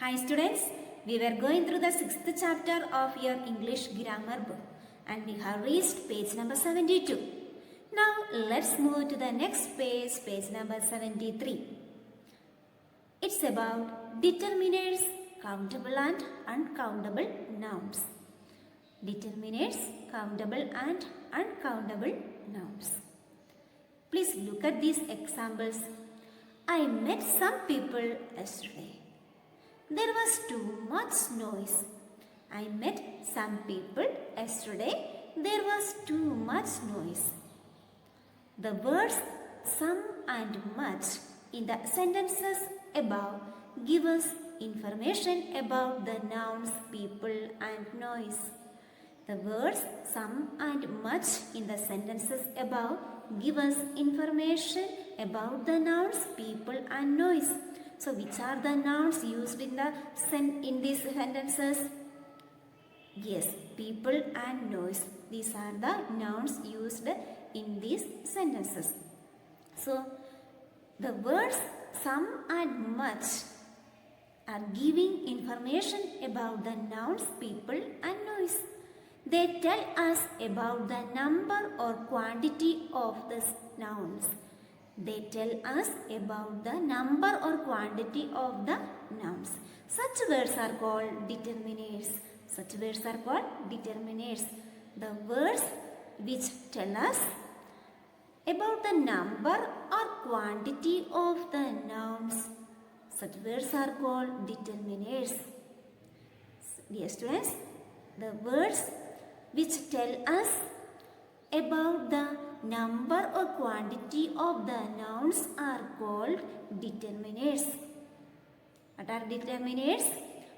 Hi students, we were going through the 6th chapter of your English grammar book and we have reached page number 72. Now let's move to the next page, page number 73. It's about determiners, countable and uncountable nouns. Determiners, countable and uncountable nouns. Please look at these examples. I met some people yesterday. There was too much noise. I met some people yesterday. There was too much noise. The words some and much in the sentences above give us information about the nouns people and noise. The words some and much in the sentences above give us information about the nouns people and noise. So which are the nouns used in these sentences? Yes, people and noise. These are the nouns used in these sentences. So the words some and much are giving information about the nouns people and noise. They tell us about the number or quantity of the nouns. They tell us about the number or quantity of the nouns. Such words are called determiners. Such words are called determiners. The words which tell us about the number or quantity of the nouns. Such words are called determiners. Dear students, the words which tell us about the number or quantity of the nouns are called determiners. What are determiners?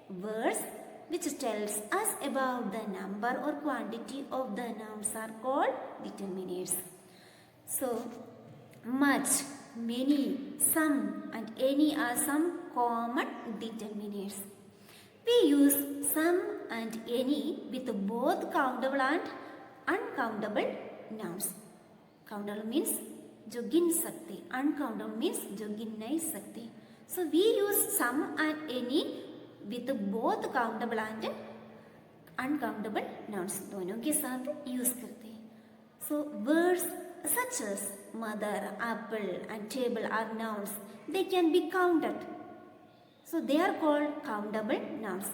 Words which tells us about the number or quantity of the nouns are called determiners. So, much, many, some and any are some common determiners. We use some and any with both countable and uncountable nouns. Countable means जो गिन सकते, uncountable means जो गिन नहीं सकते. So we use some and any with both countable and uncountable nouns. दोनों के साथ use करते हैं. So words such as mother, apple and table are nouns. They can be counted. So they are called countable nouns,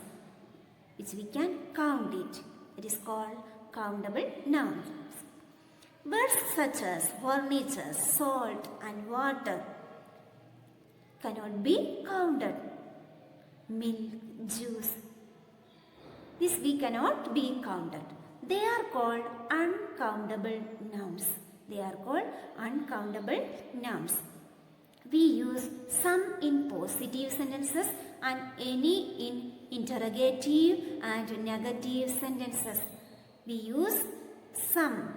which we can count it. It is called countable nouns. Words such as furniture, salt and water cannot be counted. Milk, juice. This we cannot be counted. They are called uncountable nouns. They are called uncountable nouns. We use some in positive sentences and any in interrogative and negative sentences. We use some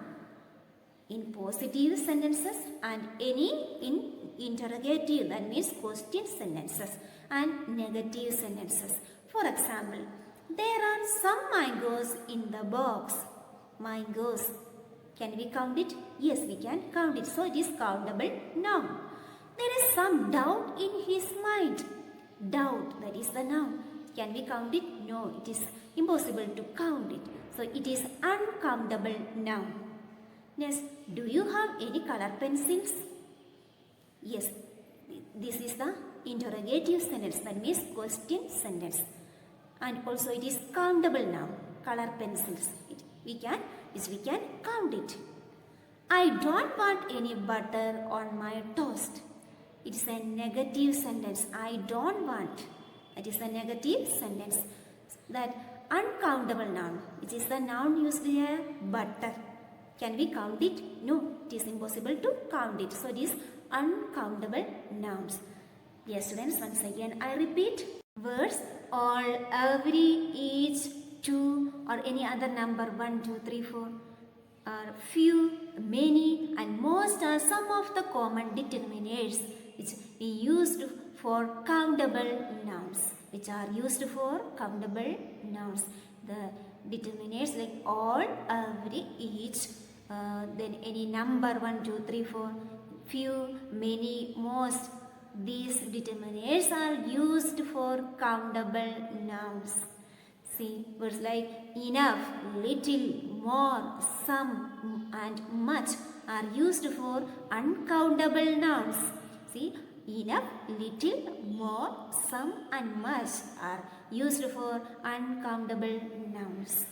in positive sentences and any in interrogative, that means question sentences, and negative sentences. For example, there are some mangoes in the box. Mangoes. Can we count it? Yes, we can count it. So it is countable noun. There is some doubt in his mind. Doubt, that is the noun. Can we count it? No, it is impossible to count it. So it is uncountable noun. Next, do you have any color pencils? Yes, this is the interrogative sentence, that means question sentence. And also it is countable noun, color pencils. We can count it. I don't want any butter on my toast. It is a negative sentence. I don't want. That is a negative sentence. That uncountable noun, which is the noun used here, butter. Can we count it? No, it is impossible to count it. So it is uncountable nouns. Yes, students, once again I repeat. Words all, every, each, two or any other number 1, 2, 3, 4 are few, many and most are some of the common determiners which we used for countable nouns. Which are used for countable nouns. The determiners like all, every, each, then any number 1, 2, 3, 4, few, many, most these determiners are used for countable nouns. See, words like enough, little, more, some, and much are used for uncountable nouns. See, enough, little, more, some, and much are used for uncountable nouns.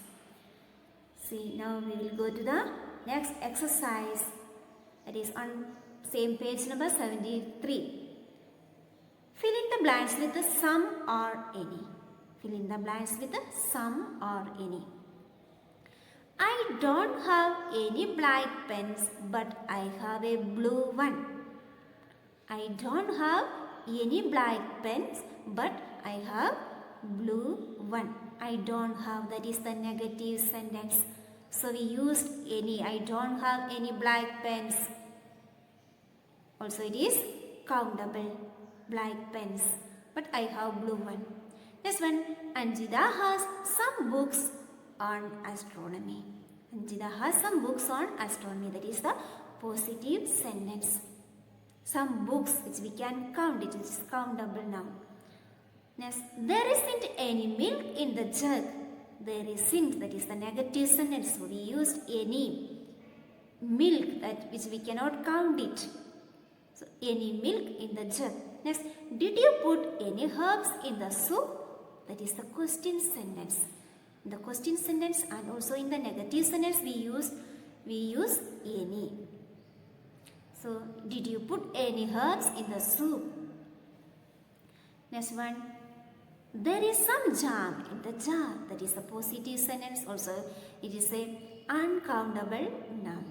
See, now we will go to the next exercise. That is on same page number 73. Fill in the blanks with the some or any. Fill in the blanks with the some or any. I don't have any black pens, but I have a blue one. I don't have any black pens, but I have blue one. I don't have, that is the negative sentence. So we used any. I don't have any black pens. Also it is countable, black pens, but I have blue one. Next one, Anjita has some books on astronomy. Anjita has some books on astronomy. That is the positive sentence. Some books which we can count, it is countable now. Next, there isn't any milk in the jug. There isn't, that is the negative sentence. So we used any. Milk, that which we cannot count it. So any milk in the jug. Next, did you put any herbs in the soup? That is the question sentence. In the question sentence and also in the negative sentence we use any. So did you put any herbs in the soup? Next one, there is some jam in the jar. That is the positive sentence. Also it is a uncountable noun.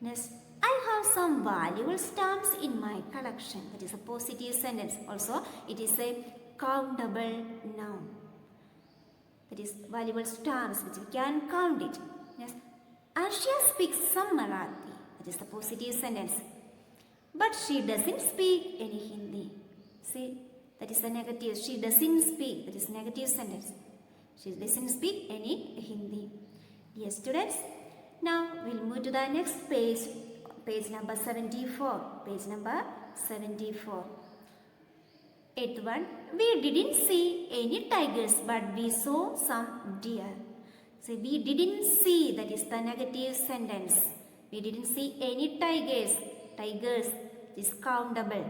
Next, I have some valuable stamps in my collection. That is a positive sentence. Also, it is a countable noun. That is valuable stamps which we can count it. Yes. Asha speaks some Marathi. That is the positive sentence. But she doesn't speak any Hindi. See, that is the negative. She doesn't speak. That is negative sentence. She doesn't speak any Hindi. Yes, students. Now we'll move to the next page. Page number 74. Page number 74. Eighth one. We didn't see any tigers, but we saw some deer. So we didn't see, that is the negative sentence. We didn't see any tigers. Tigers is countable.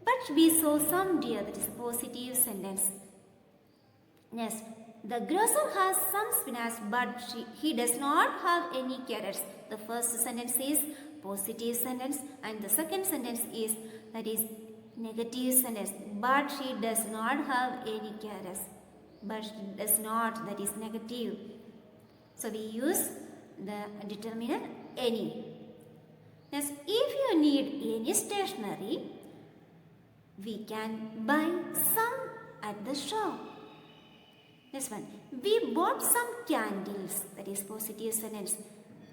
But we saw some deer, that is positive sentence. Next. The grocer has some spinach, but he does not have any carrots. The first sentence is positive sentence and the second sentence is, that is negative sentence. But she does not have any carrots. But she does not, that is negative. So we use the determiner any. Next, if you need any stationery, we can buy some at the shop. Next one, we bought some candles. That is positive sentence.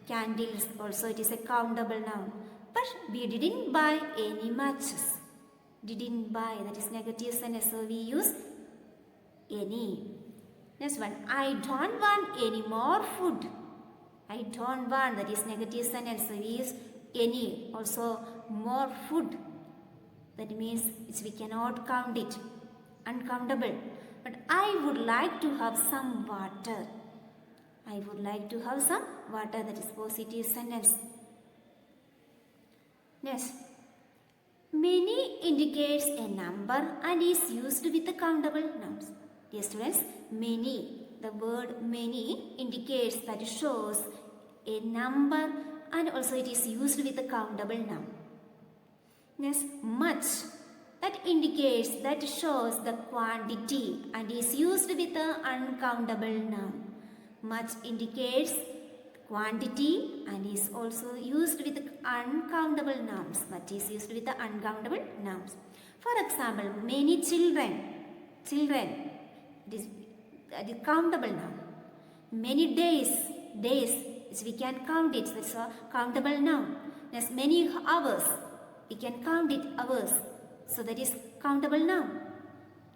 Candles also it is a countable noun. But we didn't buy any matches. Didn't buy, that is negative sentence. So we use any. Next one, I don't want any more food. I don't want, that is negative sentence. So we use any. Also more food. That means we cannot count it. Uncountable. But I would like to have some water. I would like to have some water. That is positive sentence. Next. Many indicates a number and is used with the countable nouns. Dear students, many. The word many indicates, that it shows a number and also it is used with the countable noun. Next, much. That indicates, that shows the quantity and is used with the uncountable noun. Much indicates quantity and is also used with the uncountable nouns. Much is used with the uncountable nouns. For example, many children. Children. That is countable noun. Many days. Days. We can count it. That's a countable noun. Next, many hours. We can count it hours. So that is countable noun.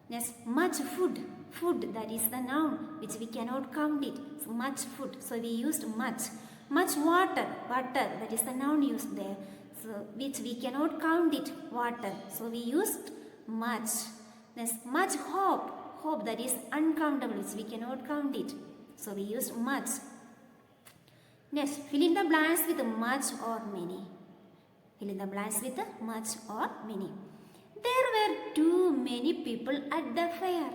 Next, much food. Food, that is the noun which we cannot count it. So much food. So we used much. Much water. Water, that is the noun used there. so which we cannot count it, water. So we used much. Next, much hope that is uncountable, which we cannot count it. So we used much. Next, fill in the blanks with much or many. Fill in the blanks with much or many. There were too many people at the fair.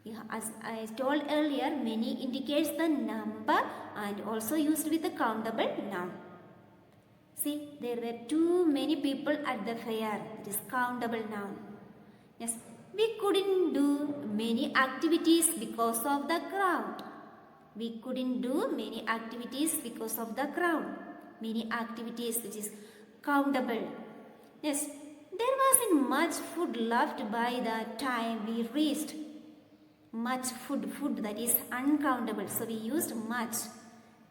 Yeah, as I told earlier, many indicates the number and also used with a countable noun. See, there were too many people at the fair. It is countable noun. Yes, we couldn't do many activities because of the crowd. We couldn't do many activities because of the crowd. Many activities, which is countable. Yes, there wasn't much food left by the time we reached. Much food that is uncountable. So we used much.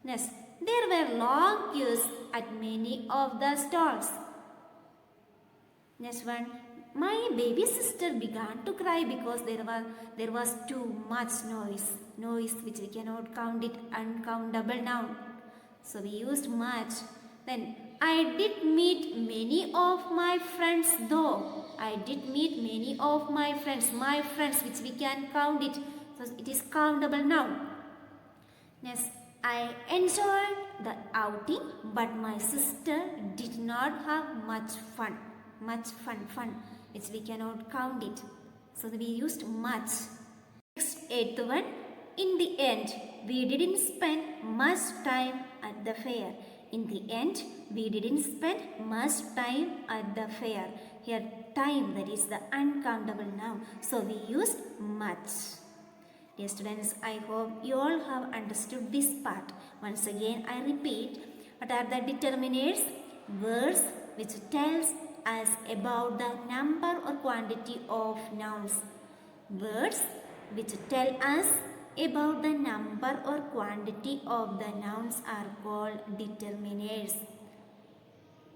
Next, there were long queues at many of the stalls. Next one, my baby sister began to cry because there was too much noise. Noise which we cannot count it, uncountable noun. So we used much. Then I did meet many of my friends though. I did meet many of my friends which we can count it. So it is countable noun. Next, I enjoyed the outing but my sister did not have much fun. Much fun which we cannot count it. So we used much. Next, eighth one. In the end, we didn't spend much time at the fair. In the end, we didn't spend much time at the fair. Here, time, that is the uncountable noun. So we used much. Dear students, I hope you all have understood this part. Once again, I repeat, what are the determinants? Words which tells us about the number or quantity of nouns. Words which tell us about the number or quantity of the nouns are called determinants.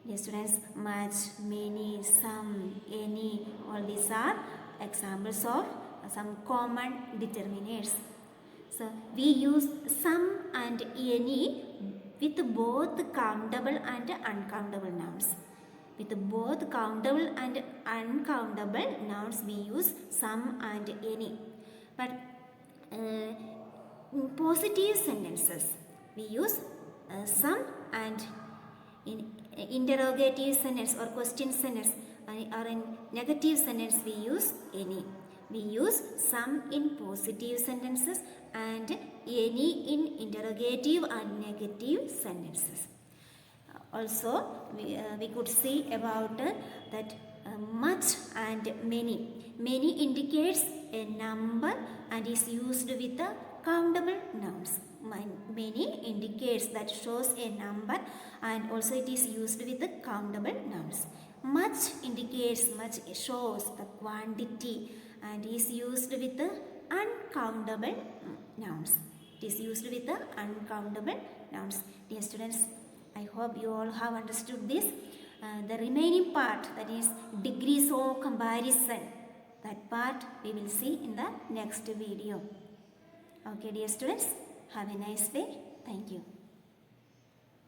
Dear students, much, many, some, any, all these are examples of some common determinants. So we use some and any with both countable and uncountable nouns. With both countable and uncountable nouns, we use some and any. But in positive sentences, we use some, and in interrogative sentence or question sentence or in negative sentence, we use any. We use some in positive sentences and any in interrogative and negative sentences. Also, we could see about that much and many. Many indicates a number and is used with the countable nouns. Many indicates that shows a number and also it is used with the countable nouns. Much indicates, much shows the quantity and is used with the uncountable nouns. It is used with the uncountable nouns. Dear students, I hope you all have understood this. The remaining part, that is degrees of comparison, that part we will see in the next video. Okay, dear students, have a nice day. Thank you.